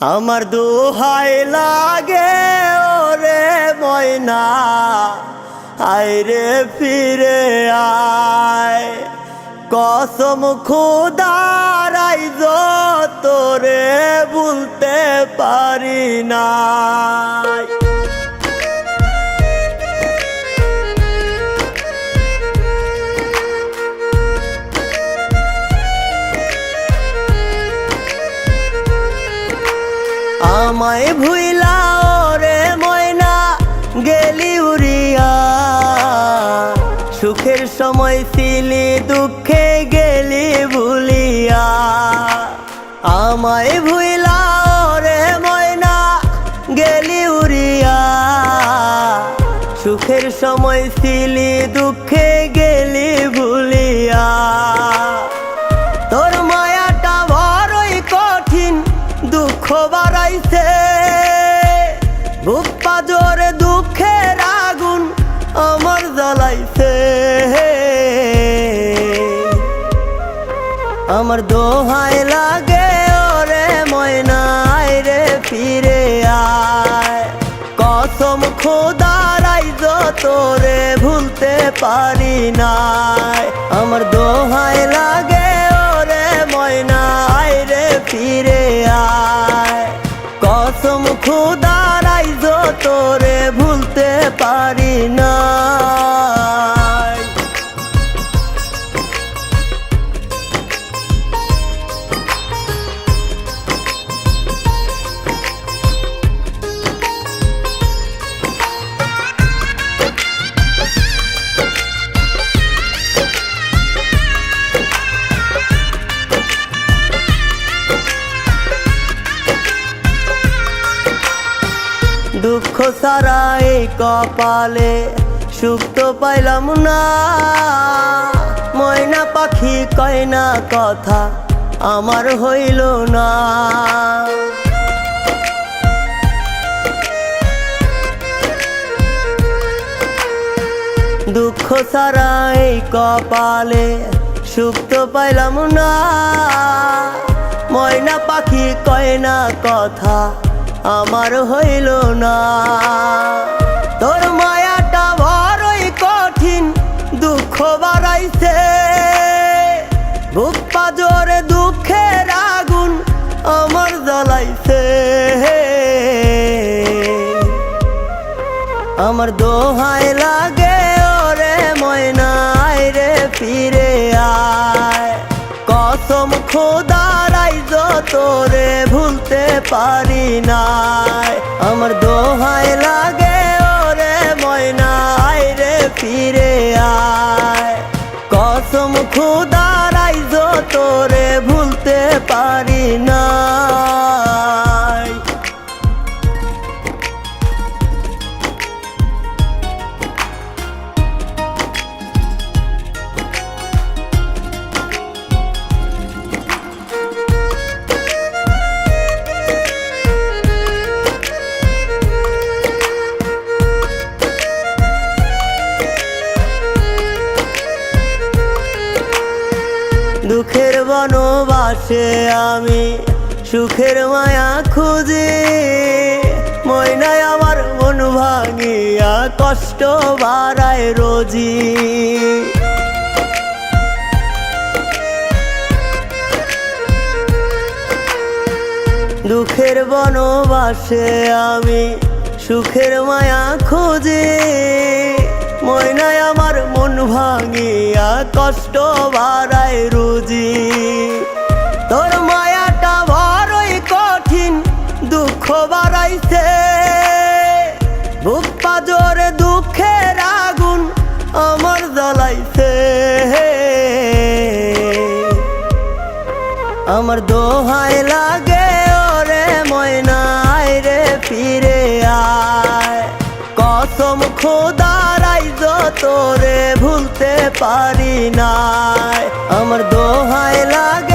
আমার দোহাই লাগে ওরে ময়না, আইরে ফিরে আয়। কসম খোদার আইজ তোরে ভুলতে পারি না। আমায় ভুইলা ওরে ময়না গেলি উড়িয়া, সুখের সময় ছিলি দুঃখে গেলি ভুলিয়া। আমায় ভুইলা ওরে ময়না গেলি উড়িয়া, সুখের সময় ছিলি দুঃখে গেলি ভুলিয়া। তোর মায়াটা বড়ই কঠিন দুঃখ বাড়াইছে, বুক পাজরে দুঃখের আগুন আমার জ্বালাইছে। আমার দোহাই লাগে ওরে ময়না আইরে ফিরে আয়। কসম খোদার আইজ তোরে ভুলতে পারি নাই। আমার দোহাই লাগে ওরে ময়না আইরে ফিরে আয়। কসম খোদার আইজ তোরে ভুলতে পারি নাই। দুঃখ সারা এই কপালে সুখ তো পাইলাম না। ময়না পাখি কয় না কথা আমার হইল না। দুঃখ সারা এই কপালে সুখ তো পাইলাম না। ময়না পাখি কয় না কথা আমার হইল না। তোর মায়াটা বড়ই কঠিন দুঃখ বাড়াইছে, বুক পাজরে দুঃখের আগুন আমার জ্বালাইছে। আমার দোহাই লাগে ওরে ময়না আইরে ফিরে আয়। কসম খোদার আইজ তোরে ভুলতে পারি নাই। আমার দোহাই লাগে ওরে ময়না আইরে ফিরে আয়। কসম খোদার আইজ তোরে ভুলতে পারি নাই। দুঃখের বনবাসে আমি সুখের মায়া খুঁজি, ময়নায় আমার মন ভাঙিয়া কষ্ট বাড়ায় রোজি। দুঃখের বনবাসে আমি সুখের মায়া খুঁজি, ময়নায় আমার মন ভাঙিয়া কষ্ট বাড়ায় রোজি। তোর মায়াটা বড়ই কঠিন দুঃখ বাড়াইছে, বুক পাজরে দুঃখের আগুন আমার জ্বালাইছে। আমার দোহাই লাগে ওরে ময়না আইরে ফিরে আয়। কসম খোদার আইজ তোরে ভুলতে পারি নাই। আমার দোহাই লাগে